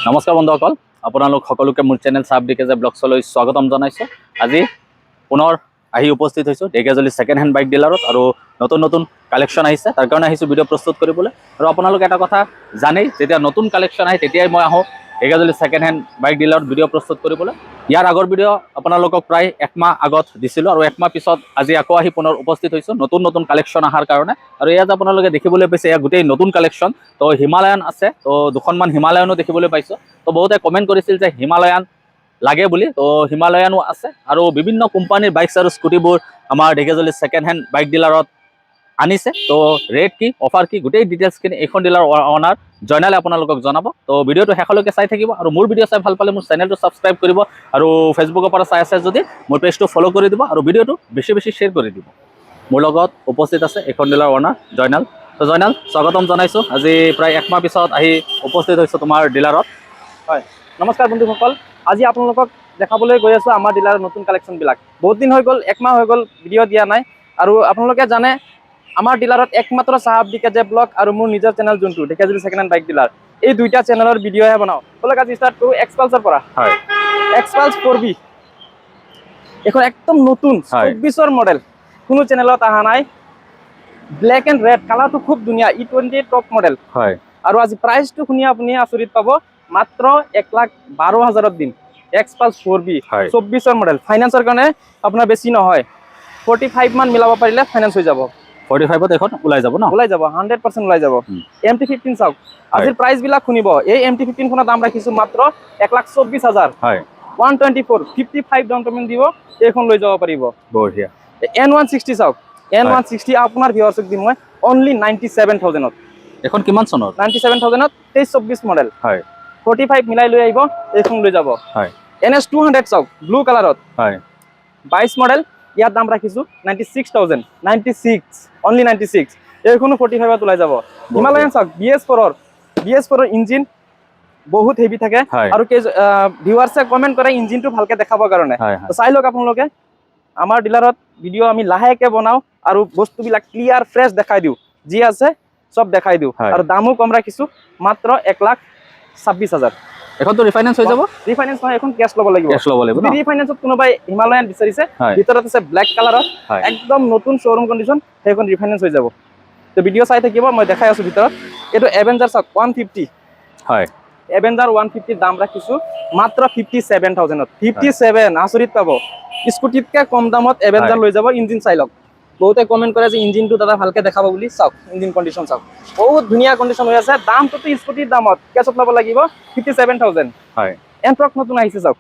নমস্কাৰ বন্ধুসকল, আপোনালোক সকলোকে মোৰ চেনেল চাব ডিকেজে ব্লগছলৈ স্বাগতম জনাইছোঁ। আজি পুনৰ আহি উপস্থিত হৈছোঁ ঢেকীয়াজুলি ছেকেণ্ড হেণ্ড বাইক ডিলাৰত আৰু নতুন নতুন কালেকশ্যন আহিছে, তাৰ কাৰণে আহিছোঁ ভিডিঅ' প্ৰস্তুত কৰিবলৈ। আৰু আপোনালোকে এটা কথা জানেই, যেতিয়া নতুন কালেকশ্যন আহে তেতিয়াই মই আহোঁ ঢেকীয়াজুলি ছেকেণ্ড হেণ্ড বাইক ডিলাৰত ভিডিঅ' প্ৰস্তুত কৰিবলৈ। ইয়াৰ আগৰ ভিডিঅ' আপোনালোকক প্ৰায় একমাহ আগত দিছিলোঁ আৰু একমাহ পিছত আজি আকৌ আহি পুনৰ উপস্থিত হৈছোঁ নতুন নতুন কালেকশ্যন অহাৰ কাৰণে। আৰু ইয়াত আপোনালোকে দেখিবলৈ পাইছে এয়া গোটেই নতুন কালেকশ্যন। তো হিমালয়ান আছে, তো দুখনমান হিমালয়ানো দেখিবলৈ পাইছোঁ। তো বহুতে কমেণ্ট কৰিছিল যে হিমালয়ান লাগে বুলি, তো হিমালয়ানো আছে আৰু বিভিন্ন কোম্পানীৰ বাইকছ আৰু স্কুটিবোৰ আমাৰ ঢেকীয়াজুলি ছেকেণ্ড হেণ্ড বাইক ডিলাৰত আনিছে। তো ৰেট কি, অফাৰ কি, গোটেই ডিটেইলছখিনি এইখন ডিলাৰ অনাৰ জয়নালে আপোনালোকক জনাব। তো ভিডিঅ'টো শেষলৈকে চাই থাকিব আৰু মোৰ ভিডিঅ' চাই ভাল পালে মোৰ চেনেলটো ছাবস্ক্ৰাইব কৰিব আৰু ফেচবুকৰ পৰা চাই আছে যদি মোৰ পেজটো ফ'ল' কৰি দিব আৰু ভিডিঅ'টো বেছি বেছি শ্বেয়াৰ কৰি দিব। মোৰ লগত উপস্থিত আছে এইখন ডিলাৰ অনাৰ জয়নাল। তো জয়নাল, স্বাগতম জনাইছোঁ। আজি প্ৰায় একমাহ পিছত আহি উপস্থিত হৈছোঁ তোমাৰ ডিলাৰত। হয়, নমস্কাৰ বন্ধুসকল। আজি আপোনালোকক দেখাবলৈ গৈ আছোঁ আমাৰ ডিলাৰৰ নতুন কালেকশ্যনবিলাক। বহুত দিন হৈ গ'ল, একমাহ হৈ গ'ল ভিডিঅ' দিয়া নাই। আৰু আপোনালোকে জানে আমাৰ ডিলাৰত একমাত্ৰ চাহাব ডিকেজে ব্লগ আৰু মোৰ নিজৰ চেনেল যোনটো Dhekiajuli second hand bike dealer, এই দুইটা চেনেলৰ ভিডিঅ'হে বনাওঁ। ব'লক আজি ষ্টাৰ্ট কৰোঁ এক্সপালছৰ পৰা। হয়, এক্সপালছ 4B এখন একদম নতুন 24ৰ মডেল, কোনো চেনেলত অহা নাই। ব্লেক এণ্ড ৰেড কালাৰটো খুব ধুনীয়া, E20 টপ মডেল। হয়, আৰু আজি প্ৰাইচটো শুনি আপুনি আচৰিত পাব, মাত্ৰ 1,12,000 দিম। এক্সপালছ 4B 24ৰ মডেল, ফাইনেন্সৰ কাৰণে আপোনাৰ বেছি নহয়, 45 মান মিলাব পাৰিলে ফাইনেন্স হৈ যাব। 45ত এখন ওলাই যাব ন? ওলাই যাব, 100% ওলাই যাব। MT-15 চাওক, আজিৰ প্ৰাইচবিলাক শুনিব। এই MT-15 খনৰ দাম ৰাখিছোঁ মাত্ৰ 1,24,000। হয়, 124, 55 ডাউন পেমেণ্ট দিব, এইখন লৈ যাব পাৰিব। বঢ়িয়া। N160 চাওক, N160 আপোনাৰ ভিউৱাৰ্ছক দিম মই অনলি 97,000ত। এখন কিমান চনৰ? 97,000ত 23-24 মডেল। হয়, 45 মিলাই লৈ আহিব, এইখন লৈ যাব। হয়, NS200 চাওক, ব্লু কালাৰত, হয়, 22 মডেল। ইয়াৰ দাম ৰাখিছোঁ 96,000, 96, অনলি 96। এইখনো 45ত ওলাই যাব। হিমালয়ান চাওক, BS4ৰ ইঞ্জিন বহুত হেভি থাকে আৰু ভিউৱাৰ্ছে কমেণ্ট কৰে ইঞ্জিনটো ভালকে দেখাবৰ কাৰণে। চাই লওক আপোনালোকে, আমাৰ ডিলাৰত ভিডিঅ' আমি লাহেকে বনাওঁ আৰু বস্তুবিলাক ক্লিয়াৰ ফ্ৰেছ দেখাই দিওঁ, যি আছে চব দেখাই দিওঁ। আৰু দামো কম ৰাখিছোঁ, মাত্ৰ 1,26,000। এখনতো ৰিফাইনেন্স হৈ যাব? ৰিফাইনেন্স নহয়, এখন কেছ ল'ব লাগিব। যদি ৰিফাইনেন্সত কোনোবাই হিমালয়ান বিচাৰিছে, ভিতৰত আছে ব্লেক কালাৰত, একদম নতুন শ্ব'ৰুম কণ্ডিশ্যন, সেইখন ৰিফাইনেন্স হৈ যাব। তো ভিডিঅ' চাই থাকিব, মই দেখাই আছোঁ ভিতৰত। এইটো এভেঞ্জাৰ চাওক, 150। হয়, এভেঞ্জাৰ 150 দাম ৰাখিছোঁ মাত্ৰ 57,000ত। 57, আচৰিত পাব। স্কুটিতকৈ কম দামত এভেঞ্জাৰ লৈ যাব। ইঞ্জিন চাই লওক, বহুতে কমেণ্ট কৰে যে ইঞ্জিনটো দাদা ভালকে দেখাব বুলি। চাওক ইঞ্জিন কণ্ডিশ্যন চাওক, বহুত ধুনীয়া কণ্ডিশ্যন হৈ আছে। দামটোতো স্কুটিৰ দামত, কেছত ল'ব লাগিব 57,000। হয়, এণ্ট্ৰক নতুন আহিছে চাওক,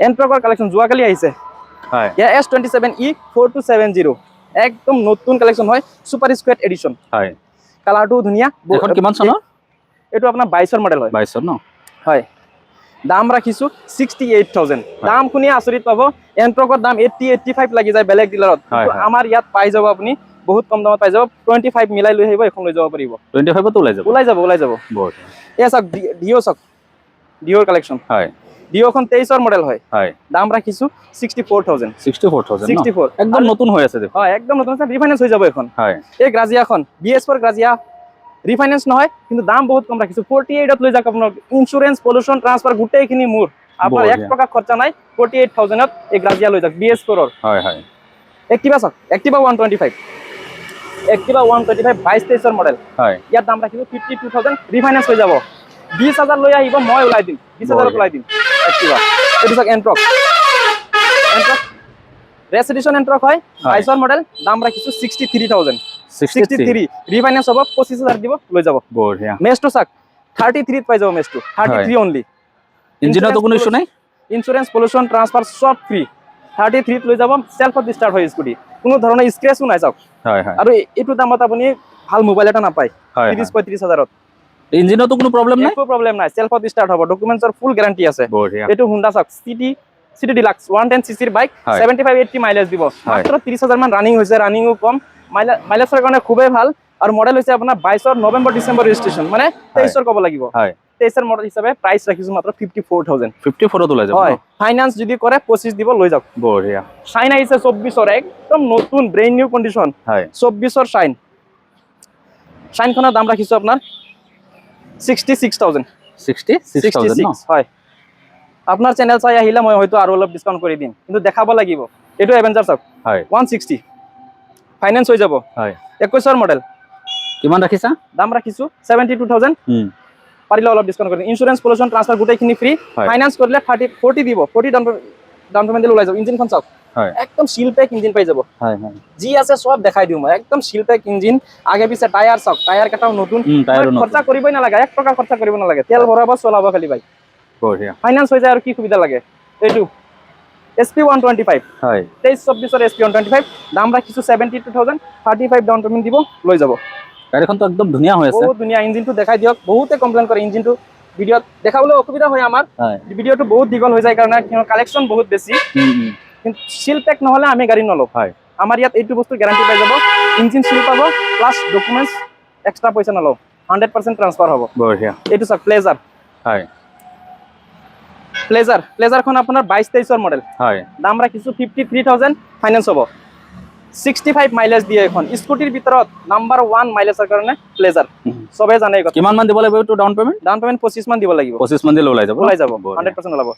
এণ্ট্ৰকৰ কালেকশ্যন যোৱাকালি আহিছে। হয়, S27E 4270, একদম নতুন কালেকশ্যন হয়, ছুপাৰ স্কুৱেড এডিশ্যন। হয়, কালাৰটোও ধুনীয়া। এখন কিমান চনৰ? এইটো আপোনাৰ 22ৰ মডেল হয়। 22ৰ ন? হয়, দাম ৰাখিছোঁ 68,000। দাম শুনি আচৰিত পাব, এণ্ট্ৰকৰ দাম 80-85 লাগি যায় বেলেগ ডিলাৰত, কিন্তু আমাৰ ইয়াত পাই যাব আপুনি বহুত কম দামত পাই যাব। 25 মিলাই লৈ আহিব, এখন লৈ যাব পাৰিব। 25ত ওলাই যাব? ওলাই যাব। বঢ়িয়া। এয়া চাওক, ডিঅ' চাওক, ডিঅ'ৰ কালেকশ্যন। হয়, ডিঅ'খন 23ৰ মডেল হয়। হয়, দাম ৰাখিছোঁ 64,000। 64 একদম নতুন হৈ আছে দেখোন। হয়, একদম নতুন আছে, ৰিফাইনেন্স হৈ যাব এখন। হয়, এই গ্ৰাজিয়াখন, BS4 গ্ৰাজিয়া, ৰিফাইনেন্স নহয়, কিন্তু দাম বহুত কম ৰাখিছোঁ। 48ত লৈ যাওক আপোনাক, ইঞ্চুৰেঞ্চ, পলিউশ্যন, ট্ৰান্সফাৰ গোটেইখিনি মোৰ, আপোনাৰ 1 টকা খৰচা নাই। 48,000ত এই গ্ৰাজিয়া লৈ যাওক, BS4ৰ। হয়, হয়, এক্টিভা চাওক, এক্টিভা 125, এক্টিভা 125 22-23ৰ মডেল। হয়, ইয়াৰ দাম ৰাখিছোঁ 52,000, ৰিফাইনেন্স হৈ যাব। 20,000 লৈ আহিব, মই ওলাই দিম, 20,000ত ওলাই দিম এক্টিভা। এইটো চাওক এণ্ট্ৰক, ৰেচ এডিশ্যন এণ্ট্ৰক হয়, 22ৰ মডেল। দাম ৰাখিছোঁ 63,000। 63, ৰিফাইনেন্স হ'ব, 25,000 দিব, লৈ যাব। বঢ়িয়া। মেচটো চাওক, 33ত পাই যাব মেচটো, 33 অনলি। ইঞ্জিনতো কোনো ইছ্যু নাই? ইঞ্চুৰেঞ্চ, পলিউশ্যন, ট্ৰান্সফাৰ চব ফ্ৰী। 33ত লৈ যাব, চেল্ফত ষ্টাৰ্ট হয় স্কুটি, কোনো ধৰণৰ স্ক্ৰেচো নাই চাওক। আৰু এইটো দামত আপুনি ভাল মোবাইল এটা নাপায় 30-35,000ত। ইঞ্জিনতো কোনো প্ৰব্লেম নাই? একো প্ৰব্লেম নাই, চেল্ফত ষ্টাৰ্ট হ'ব, ডকুমেণ্টছৰ ফুল গেৰাণ্টি আছে। এইটো হুণ্ডা চাওক, city deluxe 110cc bike, 75-80 mileage দিব। মাত্ৰ 30,000 মান ৰানিং হৈছে, ৰানিঙো কম, মাইলেজৰ কাৰণে খুবেই ভাল। আৰু মডেল হৈছে আপোনাৰ 22ৰ নৱেম্বৰ-ডিচেম্বৰ ৰেজিষ্ট্ৰেশ্যন, মানে 23ৰ ক'ব লাগিব। 23ৰ মডেল হিচাপে প্ৰাইচ ৰাখিছোঁ মাত্ৰ 54,000। 54ত ওলাই যাব? হয়, ফাইনেন্স যদি কৰে 25 দিব, লৈ যাওক। বঢ়িয়া। শ্বাইন আহিছে 24ৰ, একদম নতুন ব্ৰেণ্ড নিউ কণ্ডিশ্যন। 24ৰ শ্বাইনখনৰ দাম ৰাখিছোঁ আপোনাৰ 66,000। 66,000 ন? হয় আপনাৰ চ্যানেল চাই আহিলে মই হয়তো আৰু অলপ ডিসকাউন্ট কৰি দিম কিন্তু দেখাব লাগিব এটো এভেঞ্জার চাওক হয় 160 ফাইনান্স হৈ যাব হয় 21 মডেল কিমান ৰাখিছা দাম ৰাখিছো 72,000 পাৰিলে অলপ ডিসকাউন্ট কৰি দিম ইন্স্যুৰেন্স পলিউশন ট্ৰান্সফাৰ গোটেইখিনি ফ্ৰি হয়। ফাইনান্স কৰিলে 40 দিব 40 ডাউন পেমেন্ট দিলে ওলাই যাব ইঞ্জিনখন চাওক হয় একদম সিল প্যাক ইঞ্জিন পাই যাব হয় হয় জি আছে সব দেখাই দিও মই একদম সিল প্যাক ইঞ্জিন আগে পিছে টায়ার চাওক টায়ার কেটাও নতুন টায়ারও নতুন। খরচা কৰিবই নালাগে 1 টকা খৰচা কৰিব নালাগে তেল ভৰাব চলাব খালি ভাই বঢ়িয়া ফাইনান্স হৈ যায় আৰু কি সুবিধা লাগে এইটো SP 125 হয় 23-24 SP 125 দাম ৰাখিছো 72,000 35 ডাউন পেমেন্ট দিব লৈ যাব গাড়ীখন তো একদম ধুনীয়া হৈ আছে বহুত ধুনীয়া ইঞ্জিনটো দেখাই দিয়ক বহুতে কমপ্লেইন কৰে ইঞ্জিনটো ভিডিওত দেখাবলৈ অসুবিধা হয় আমাৰ হয় ভিডিওটো বহুত দীঘল হৈ যায় কাৰণে কালেকশন বহুত বেছি কিন্তু সিল প্যাক নহলে আমি গাড়ী নলওঁ হয় আমাৰ ইয়াত এইটো বস্তু গ্যাৰান্টি পাই যাব ইঞ্জিন সিল পাব প্লাস ডকুমেন্টস এক্সট্রা পইচা নলওঁ 100% ট্রান্সফার হ'ব বঢ়িয়া এইটো চাওক প্লেজার হয় প্লেজারখন আপোনাৰ 22-23 মডেল হয় দাম ৰাখিছো 53,000 ফাইনান্স হ'ব 65 মাইলেজ দিয়ে এখন স্কুটিৰ ভিতৰত নাম্বাৰ 1 মাইলেজৰ কাৰণে প্লেজার সবে জানে এই কথা কিমান মান দিব লাগিব এইটো ডাউন পেমেন্ট ডাউন পেমেন্ট 25 মান দিব লাগিব 25 মান দিলে ওলাই যাব ওলাই যাব 100% ওলাব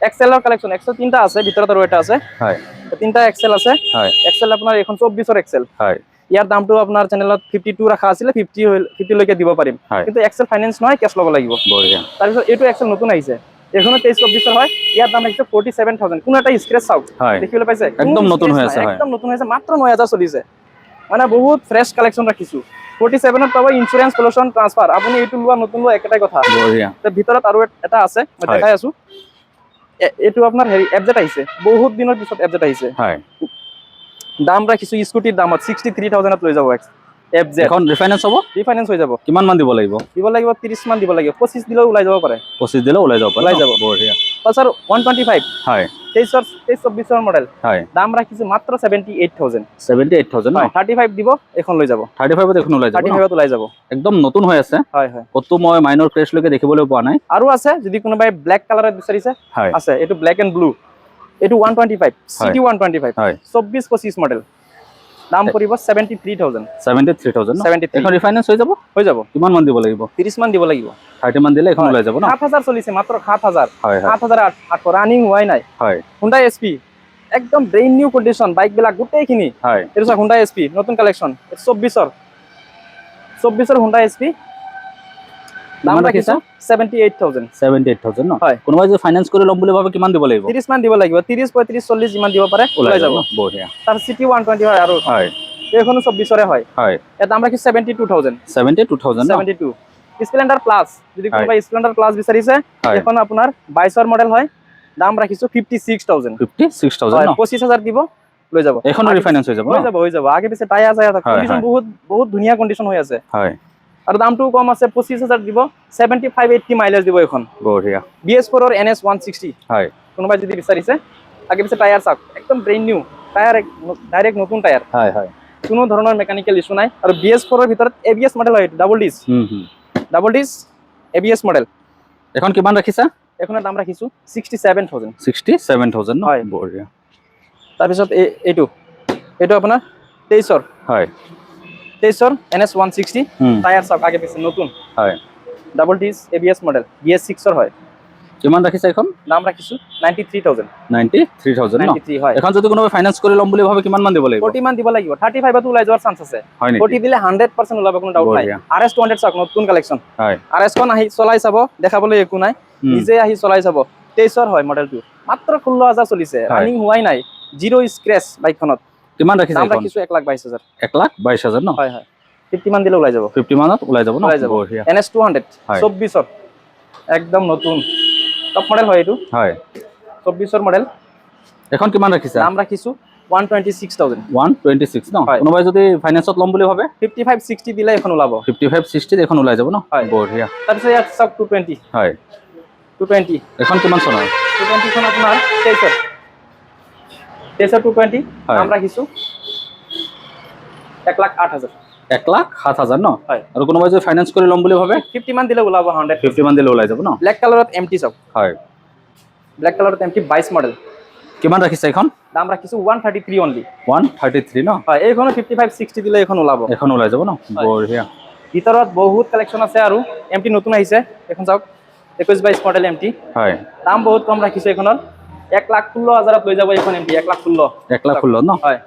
এক্সেলৰ কালেকশন 103টা আছে ভিতৰত আৰু এটা আছে হয় তিনটা এক্সেল আছে হয় এক্সেল আপোনাৰ এখন 24ৰ এক্সেল হয় ইয়াৰ দামটো আপোনাৰ চেনেলত 52 ৰাখা আছিল 50 লৈকে দিব পাৰিম হয়। কিন্তু এক্সেল ফাইনান্স নহয় কেছ ল'ব লাগিব বঢ়িয়া তাৰপিছত এইটো এক্সেল নতুন আহিছে এখনো 23-24 হয় ইয়াৰ দাম আহিছে 47,000 কোন এটা স্ক্ৰেচ চাওক হয় দেখিবলৈ পাইছে একদম নতুন হৈ আছে হয় একদম নতুন হৈছে মাত্ৰ 9,000 চলিছে মানে বহুত ফ্ৰেছ কালেকশন ৰাখিছো 47ত পাব ইন্স্যুৰেন্স পলিউশন ট্ৰান্সফাৰ আপুনি এইটো লোৱা নতুন লোৱা একেটাই কথা বঢ়িয়া তাৰ ভিতৰত আৰু এটা আছে মই দেখাই আছো এইটো আপোনাৰ হেৰি এফজেট আহিছে বহুত দিনৰ পিছত এফজেট আহিছে হয় দাম ৰাখিছো স্কুটিৰ দামত 63,000ত লৈ যাব এফজেট এখন ৰিফাইনেন্স হ'ব ৰিফাইনেন্স হৈ যাব কিমান মান দিব লাগিব 30 মান দিব লাগিব 25 দিলেও ওলাই যাব পাৰে 25 দিলে ওলাই যাব পাৰে ওলাই ন? যাব। বঢ়িয়া পালসাৰ 125 হয় 23-24 মডেল হয় দাম ৰাখিছো মাত্ৰ 78,000 78,000 ন হয় 35 দিব এখন লৈ যাব 35 ত এখন ওলাই যাব ন? 35ত ওলাই যাব একদম নতুন হৈ আছে হয় হয় কতো মই মাইনৰ ক্ৰেশ লৈকে দেখিবলৈ পোৱা নাই আৰু আছে যদি কোনোবাই ব্ল্যাক কালাৰত বিচাৰিছে হয় আছে এইটো ব্ল্যাক এন্ড ব্লু এইটো 125 সিটি 125 হয় 24-25 মডেল দাম পৰিব 73,000 73,000 ন 73 এখন ৰিফাইনেন্স হৈ যাব হৈ যাব কিমান মান দিব লাগিব 30 মান দিব লাগিব 30 মান দিলে এখন ওলাই যাব ন 7,000 চলিছে মাত্ৰ 7,000 হয় হয় 7,800 ৰানিং হোৱাই নাই হয় Hyundai SP একদম ব্ৰেইন নিউ কন্ডিশন বাইক বিলাক গোটেইখিনি হয় এইটো চাওক Hyundai SP নতুন কালেকশন 24ৰ Hyundai SP দাম ৰাখিছো 78,000 78,000 ন হয়। কোনোবাই যে ফাইনান্স কৰি ল'ম বুলি ভাবে কিমান দিব লাগিব 30 মান দিব লাগিব 30-35-40 যিমান দিব পাৰে ওলাই যাব বঢ়িয়া তাৰ সিটি 120 হয় আৰু হয় এইখনো 24ৰে হয় হয় এর দাম রাখি 72,000 72,000 ন 72 স্প্লেন্ডার প্লাস যদি হয়। কোনোবাই স্প্লেন্ডার প্লাস বিচাৰিছে হয়। এখন আপোনাৰ 22ৰ মডেল হয় দাম ৰাখিছো 56,000 56,000 হয় ন 25,000 দিব লৈ যাব এখন ৰিফাইনেন্স হৈ যাব হৈ যাব হৈ যাব আগে পিছে টায়াৰ কন্ডিশন হয়। বহুত বহুত ধুনীয়া কন্ডিশন হৈ আছে হয় আৰু দামটো কম আছে 25,000 দিব 75-80 মাইলেজ দিব এখন বঢ়িয়া BS4 ৰ NS 160 হয় কোনোবাই যদি বিচাৰিছে আগে পিছে টায়াৰ চাওক একদম ব্ৰেইন নিউ টায়াৰ ডাইৰেক্ট নতুন টায়াৰ হয় হয় কোনো ধৰণৰ মেকানিক্যাল ইস্যু নাই আৰু BS4 ৰ ভিতৰত ABS মডেল হয় ডাবল ডিস ABS মডেল এখন কিমান ৰাখিছা এখনৰ দাম ৰাখিছো 67,000 67,000 ন হয়। বঢ়িয়া তাৰপিছত এইটো আপোনাৰ 23ৰ হয় 23ৰ NS 160 টায়াৰ চাওক আগে পিছে নতুন হয় ডাবল ডিস ABS মডেল BS6ৰ হয় কিমান ৰাখিছা এখন দাম ৰাখিছো 93,000 93,000 ন 93 হয় এখন যদি কোনোবাই ফাইনান্স কৰি ল'ম বুলি ভাবে কিমান মান দিব লাগিব 40 মান দিব লাগিব 35 ত ওলাই যোৱাৰ চান্স আছে হয় নেকি 40 দিলে 100% ওলাব কোনো ডাউট নাই বঢ়িয়া। RS 200 চাওক নতুন কালেকশন হয় RS খন আহি চলাই চাব দেখাবলৈ একো নাই নিজে আহি চলাই চাব 23ৰ হয় মডেলটো মাত্ৰ 16,000 চলিছে হয়। ৰানিং হোৱাই নাই জিৰো স্ক্ৰেচ বাইকখনত কিমান ৰাখিছা দাম এখন ৰাখিছো 1,22,000 1,22,000 ন হয় হয় 50 মান দিলে ওলাই যাব 50 মানত ওলাই যাব ন ওলাই যাব বঢ়িয়া NS 200 হয়। 24ৰ একদম নতুন টপ মডেল হয় এইটো হয় 24ৰ মডেল এখন কিমান ৰাখিছা দাম ৰাখিছো 126,000 126 ন হয়। কোনোবাই যদি ফাইনান্সত ল'ম বুলি ভাবে 55-60 দিলে এখন ওলাব 55-60 এখন ওলাই যাব ন হয়। বঢ়িয়া তাৰপিছত ইয়াত চাওক 220 হয় 220 এখন কিমান চনৰ 220 খন আপোনাৰ 23ৰ 220 হয়। দাম ৰাখিছো 1,08,000 1,07,000 ন হয়। আৰু কোনোবাই যদি ফাইনান্স কৰি ল'ম বুলি ভাবে 50 মান দিলে ওলাব 100 50 মান দিলে ওলাই যাব ন ব্ল্যাক কালাৰত এমটি চাওক হয় ব্ল্যাক কালাৰত এমটি 22 মডেল কিমান ৰাখিছা এখন দাম ৰাখিছো 133 অনলি 133 ন হয় এইখনো 55-60 দিলে এখন ওলাব এখন ওলাই যাব ন বঢ়িয়া ভিতৰত বহুত কালেকশন আছে আৰু এমটি নতুন আহিছে এখন চাওক 21-22 মডেল এমটি হয় দাম বহুত কম ৰাখিছো এখনৰ 1,16,000 লৈ যাব এখন এমটি 1,16,000 1,16,000 ন হয়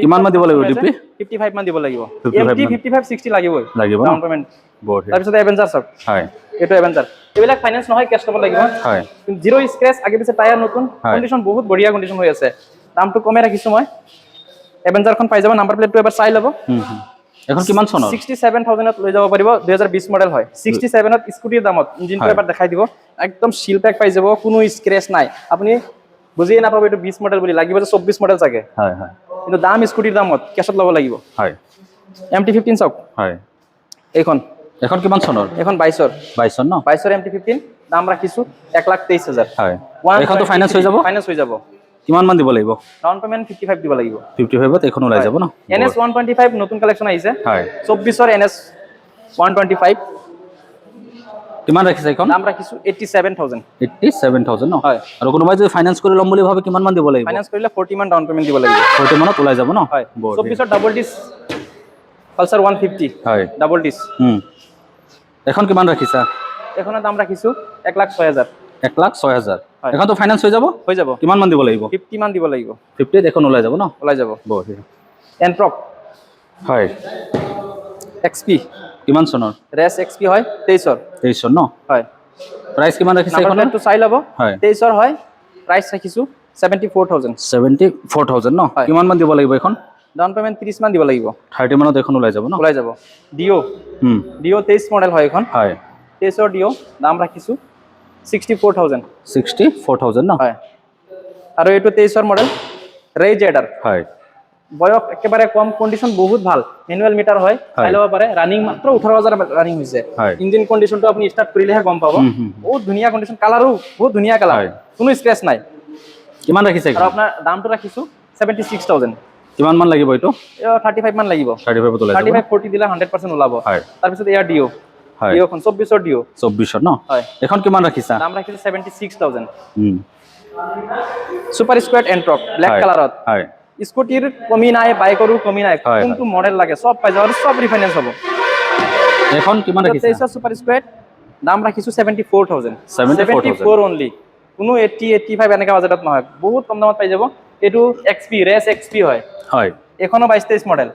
কিমান মান দিব লাগিব ডিপি 55 মান দিব লাগিব 55 এমটি মান। 55 60 লাগিবই লাগিব ন ডাউন পেমেন্ট বঢ়িয়া তাৰপিছত এভেঞ্জাৰ চাওক হয় এইটো এভেঞ্জাৰ এইবিলাক ফাইনেন্স নহয় কেছ ল'ব লাগিব হয় জিৰ' স্ক্ৰেচ আগে পিছে টায়াৰ নতুন হয়। কণ্ডিশ্যন বহুত বঢ়িয়া কণ্ডিশ্যন হৈ আছে দামটো কমে ৰাখিছো মই এভেঞ্জাৰখন পাই যাব নাম্বাৰ প্লেটটো এবাৰ চাই ল'ব এখন কিমান চনৰ 67,000 লৈ যাব পাৰিব 2020 মডেল হয় 67 ত স্কুটিৰ দামত ইঞ্জিনটো হয়। এবাৰ দেখাই দিব একদম শিল পেক পাই যাব কোনো স্ক্ৰেচ নাই আপুনি বুজিয়ে নাপাব এইটো 20 মডেল বুলি লাগিব যে 24 মডেল চাগে হয় হয় কিন্তু দাম স্কুটিৰ দামত কেছত ল'ব লাগিব হয় MT-15 চাওক হয় এইখন এখন কিমান চনৰ এখন 22ৰ 22 চন ন 22ৰ MT-15 দাম ৰাখিছো 1,23,000 হয় এখনতো ফাইনেন্স হৈ যাব ফাইনেন্স হৈ যাব কিমান মান দিব লাগিব ডাউন পেমেন্ট 55 দিব লাগিব 55 ত এখন ওলাই যাব ন NS 125 নতুন কালেকশন আহিছে হয় 24ৰ NS 125 কিমান ৰাখিছে এখন দাম ৰাখিছো 87,000 87,000 ন হয় আৰু কোনোবাই যদি ফাইনেন্স কৰি ল'ম বুলি ভাবে কিমান মান দিব লাগিব ফাইনেন্স কৰিলে 40 মান ডাউন পেমেন্ট দিব লাগিব 40 মানত ওলাই যাব ন হয় বঢ়িয়া। 24ৰ ডাবল ডিস পালসাৰ 150 হয় ডাবল ডিস এখন কিমান ৰাখিছা এখনৰ দাম ৰাখিছো 1,06,000 1,06,000 হয়। এখনতো ফাইনেন্স হৈ যাব হৈ যাব কিমান মান দিব লাগিব 50 মান দিব লাগিব 50 ত এখন ওলাই যাব ন ওলাই যাব বঢ়িয়া এন্ট্ৰক হয় XP কিমান চনৰ ৰেস XP হয় 23ৰ 23 চন ন হয় প্ৰাইস কিমান ৰাখিছে নাম্বাৰ এখন প্লেটটো চাই ল'ব হয় 23ৰ হয় প্ৰাইস ৰাখিছো 74,000 74,000 ন হয়। কিমান মান দিব লাগিব এখন ডাউন পেমেন্ট 30 মান দিব লাগিব 30 মানত এখন ওলাই যাব ন ওলাই যাব ডিও 23 মডেল হয় এখন হয় 23ৰ ডিও দাম ৰাখিছো 64,000 64,000 ন হয় আৰু এইটো 23ৰ মডেল ৰেজেডাৰ হয় বয়স একেবাৰে কম কণ্ডিশ্যন বহুত ভাল মেনুৱেল মিটাৰ হয় চাই ল'ব পাৰে ৰানিং মাত্ৰ 18,000 ৰানিং হৈছে হয়। ইঞ্জিন কণ্ডিশ্যনটো আপুনি ষ্টাৰ্ট কৰিলেহে গম পাব বহুত ধুনীয়া কণ্ডিশ্যন কালাৰো বহুত ধুনীয়া কালাৰ হয়। কোনো স্ক্ৰেচ নাই কিমান ৰাখিছে আৰু আপোনাৰ দামটো ৰাখিছো 76,000 কিমান মান লাগিব এইটো 35 মান লাগিব 35 ত ওলাই যাব 35 40 দিলে 100% ওলাব হয় তাৰপিছত এয়াৰ ডিও হয় ডিওখন 24ৰ ডিও 24 ন হয় এখন কিমান ৰাখিছা দাম ৰাখিছো 76,000 হয় সুপাৰ স্কোৱাড এন্ট্ৰক ব্লেক কালাৰত হয় স্কুটিৰ কমি নাই বাইকৰো কমি নাই হয়, কোনটো মডেল লাগে সব পাই যাব আৰু সব ৰিফাইনেন্স হ'ব এখন কিমান ৰাখিছা 23ৰ সুপাৰ স্কোৱাড দাম ৰাখিছো 74,000 74,000 74 অনলি কোনো 80 85 এনেকা বাজেটত নহয় বহুত কম দামত পাই যাব এইটো XP ৰেস XP হয় হয় এখনো 22-23 মডেল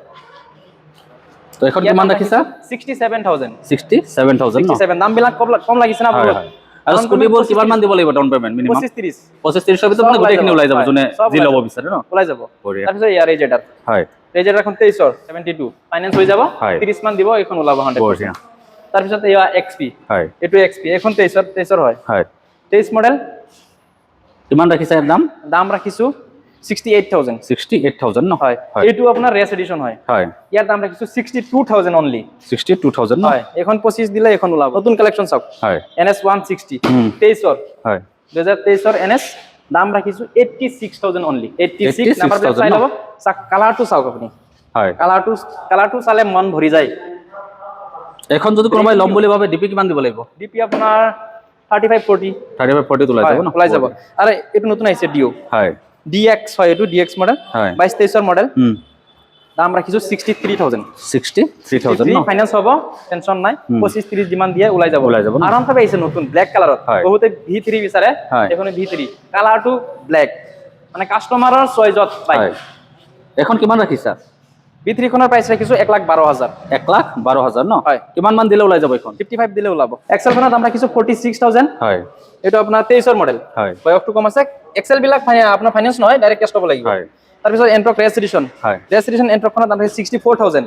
তো এখন কিমান ৰাখিছা 67,000 67,000 ন 67 দাম বিলাক কম লাগিছে না হয় বহুত হয় আৰু স্কুটিবোৰ কিমান মান দিব লাগিব ডাউন পেমেন্ট মিনিমাম 25-30 25-30 ৰ ভিতৰত মানে গোটেইখিনি ওলাই যাব যোনে যি ল'ব বিচাৰে ন ওলাই যাব বঢ়িয়া। তাৰপিছত ইয়াৰ ৰেজেডাৰ হয় ৰেজেডাৰখন 23ৰ 72 ফাইনেন্স হৈ যাব হয়। 30 মান দিব এইখন ওলাব 100% বঢ়িয়া তাৰপিছত এয়া XP হয় এইটো XP এখন 23ৰ হয় হয় 23 মডেল কিমান ৰাখিছা ইয়াৰ দাম ৰাখিছো 68,000 68,000 ন হয় এইটো আপোনাৰ ৰেস এডিশন হয় হয় ইয়াৰ দাম ৰাখিছো 62,000 অনলি 62,000 ন হয় এখন 25 দিলে এখন ওলাব নতুন কালেকশন চাওক হয় NS 160 23ৰ হয় 2023ৰ NS দাম ৰাখিছো 86,000 অনলি 86 নাম্বাৰ প্লেট 86,000 চাই ন? ল'ব কালাৰটো চাওক আপুনি হয় কালাৰটো চালে মন ভৰি যায় এখন যদি কোনোবাই ল'ম বুলি ভাবে ডিপি কিমান দিব লাগিব ডিপি আপোনাৰ 35-40 35-40 ওলাই যাব ন ওলাই যাব আৰু এইটো নতুন আহিছে ডিও হয় DX হয় এইটো DX মডেল হয় 22-23ৰ মডেল দাম ৰাখিছো 63,000 63,000 ন ফাইনেন্স হ'ব টেনশন নাই 25-30 যিমান দিয়ে ওলাই যাব ওলাই যাব ন? আৰামভাৱে আহিছে নতুন ব্লেক কালাৰত হয়। বহুতে V3 বিচাৰে হয়। এখন V3 কালাৰটো ব্লেক মানে কাস্টমাৰৰ চইজত পায় হয় এখন কিমান ৰাখিছা V3 খনৰ প্ৰাইস ৰাখিছো 1,12,000 1,12,000 ন হয়। কিমান মান দিলে ওলাই যাব এখন 55 দিলে ওলাব এক্সেল খনৰ দাম ৰাখিছো 46,000 হয় এইটো আপোনাৰ 23ৰ মডেল হয় বয়সটো কম আছে এক্সেল বিলাক আপোনাৰ ফাইনেন্স নহয় ডাইৰেক্ট কেছ ল'ব লাগিব হয় তাৰপিছত এন্ট্ৰক ৰেস এডিশন হয় এন্ট্ৰকখনৰ দাম ৰাখিছো 64,000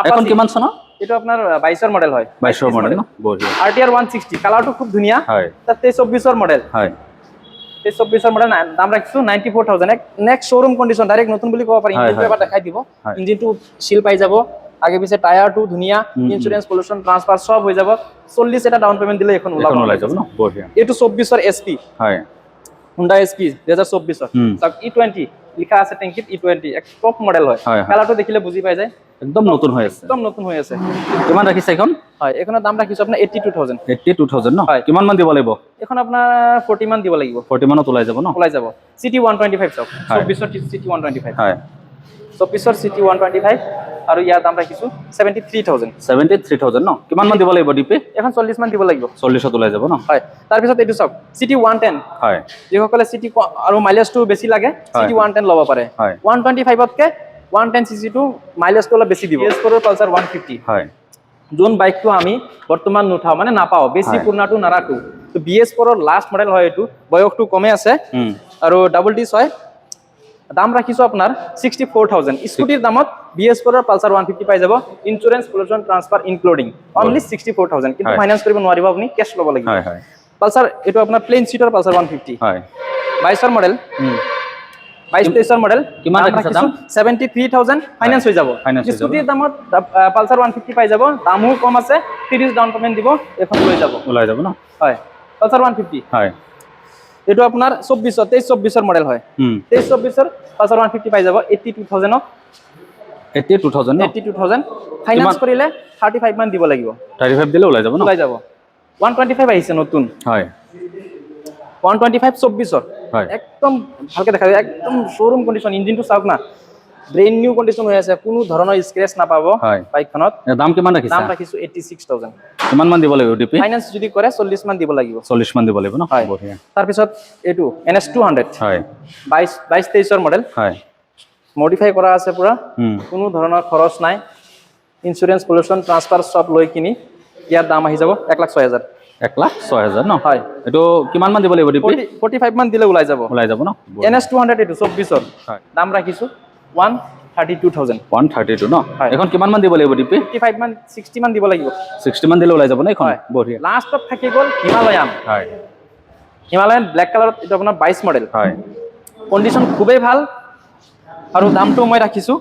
এখন কিমান চনৰ এইটো আপোনাৰ 22ৰ মডেল হয় 22ৰ মডেল ন বঢ়িয়া RTR 160 কালাৰটো খুব ধুনীয়া হয় তাত 23-24ৰ মডেল হয় 23-24ৰ মডেল দাম ৰাখিছো 94,000 নেক্সট শ্বৰুম কণ্ডিশ্যন ডাইৰেক্ট নতুন বুলি ক'ব পাৰি হয়, ইঞ্জিনটো হয়। এবাৰ দেখাই দিব হয়। ইঞ্জিনটো শিল পাই যাব আগে পিছে টায়াৰটো ধুনীয়া ইঞ্চুৰেঞ্চ পলিউশ্যন ট্ৰান্সফাৰ সব হৈ যাব 40 এটা ডাউন পেমেন্ট দিলে এখন এখন ওলাই যাব ন বঢ়িয়া এইটো 24ৰ SP হয় Honda SP 2024ৰ চাওক E20 লিখা আছে টেংকিত E20 এক টপ মডেল হয় হয়, হয়। কালাৰটো দেখিলে বুজি পাই যায় একদম নতুন হৈ আছে একদম নতুন হৈ আছে কিমান ৰাখিছা এখন হয় এইখনৰ দাম ৰাখিছো আপোনাৰ 82,000 82,000 ন হয়। কিমান মান দিব লাগিব এখন আপোনাৰ 40 মান দিব লাগিব 40 মানত ওলাই যাব ন ওলাই যাব CT 125 চাওক হয়। 24ৰ CT 125 হয় 24 চিটি 125 আৰু ইয়াত দাম ৰাখিছোঁ 73,000 73,000 ন কিমান মান দিব লাগিব ডিপি এখন 40 মান দিব লাগিব 40ত ওলাই যাব ন হয় তাৰপিছত এইটো চাওক চিটি 110 হয় যিসকলে চিটি আৰু মাইলেজটো বেছি লাগে চিটি 110 ল'ব পাৰে হয় 125 তকে 110 cc টো মাইলেজটো অলপ বেছি দিব BS4 পালসাৰ 150 হয় যোন বাইকটো আমি বৰ্তমান নুঠাও মানে নাপাও বেছি পুৰণাটো নাৰাখো তো BS4 ৰ লাষ্ট মডেল হয় এইটো বয়সটো কমে আছে আৰু ডাবল ডিছ হয় দাম ৰাখিছো আপোনাৰ 64,000 স্কুটিৰ দামত BS4 ৰ পালসাৰ 150 পাই যাব insurance pollution transfer including only 64,000 কিন্তু ফাইনান্স কৰিব নোৱাৰিব আপুনি কেশ ল'ব লাগিব হয় হয় পালসাৰ এইটো আপোনাৰ প্লেন সিটৰ পালসাৰ 150 হয় 22 ৰ মডেল 22-23 মডেল কিমান ৰাখিছে দাম 73,000 ফাইনান্স হৈ যাব স্কুটিৰ দামত পালসাৰ 150 পাই যাব দামও কম আছে 30 ডাউন পেমেন্ট দিব এখন লৈ যাব ওলাই যাব ন হয় পালসাৰ 150 হয় এইটো আপোনাৰ 23-24 ৰ মডেল হয় 23-24 ৰ পালসাৰ 150 পাই যাব 82,000 ক 82,000 ন 82,000 ফাইনান্স কৰিলে 35 মান দিব লাগিব 35 দিলে ওলাই যাব ন ওলাই যাব 125 আহিছে নতুন হয় 125 24 ৰ হয় একদম ভালকে দেখা যায় একদম শোৰুম কন্ডিশন ইঞ্জিনটো চাওক না ব্ৰেন্ড নিউ কন্ডিশন হৈ আছে কোনো ধৰণৰ স্ক্ৰেচ নাপাব হয় বাইকখনত দাম কিমান ৰাখিছে দাম ৰাখিছো 86,000 কিমান মান দিব লাগিব ডিপি ফাইনান্স যদি কৰে 40 মান দিব লাগিব 40 মান দিব লাগিব ন হয় বঢ়িয়া তাৰ পিছত এইটো NS 200 হয় 22-23 ৰ মডেল হয় মডিফাই কৰা আছে পুৰা কোনো ধৰণৰ খৰচ নাই ইন্স্যুৰেন্স পলিউশন ট্ৰান্সফাৰ সব লৈ কিনি ইয়াৰ দাম আহি যাব 1,06,000 1,06,000 ন হয় এটো কিমান মান দিব লাগিব ডিপি 45 মান দিলে ওলাই যাব ন NS 200 এইটো 24 ৰ হয় দাম ৰাখিছো 132,000 132 ন হয়। এখন কিমান মান দিব লাগিব ডিপি 55 মান 60 মান দিব লাগিব 60 মান দিলে ওলাই যাব ন এখন হয়। বঢ়িয়া লাষ্টত থাকি গ'ল হিমালয়ান হয় হিমালয়ান ব্লেক কালাৰত এইটো আপোনাৰ 22 মডেল হয় কন্ডিশন খুবেই ভাল আৰু দামটো মই ৰাখিছো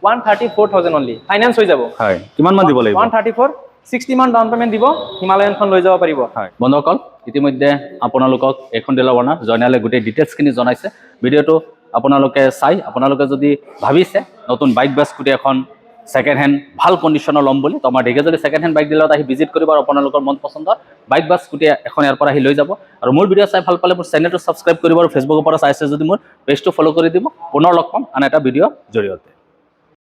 134,000 অনলি ফাইনান্স হৈ যাব হয় কিমান মান দিব লাগিব 134 60 মান ডাউন পেমেন্ট দিব হিমালয়ানখন লৈ যাব পাৰিব হয় বন্ধুসকল ইতিমধ্যে আপোনালোকক এখন ডিলাৰ ওনাৰ জয়নালে গোটেই ডিটেইলছখিনি জনাইছে ভিডিঅ'টো আপোনালোকে চাই আপোনালোকে যদি ভাবিছে নতুন বাইক বা স্কুটি এখন সেকেন্ড হ্যান্ড ভাল কন্ডিশনৰ ল'ম বুলি তো আমাৰ ঢেকিয়াজুলি সেকেন্ড হ্যান্ড বাইক ডিলাৰত আহি ভিজিট কৰিব আৰু আপোনালোকৰ মন পছন্দৰ বাইক বা স্কুটি এখন ইয়াৰ পৰা আহি লৈ যাব আৰু মোৰ ভিডিঅ' চাই ভাল পালে মোৰ চেনেলটো ছাবস্ক্ৰাইব কৰিব আৰু ফেচবুকৰ পৰা চাইছে যদি মোৰ পেজটো ফলো কৰি দিব পুনৰ লগ পাম আন এটা ভিডিঅ'ৰ জৰিয়তে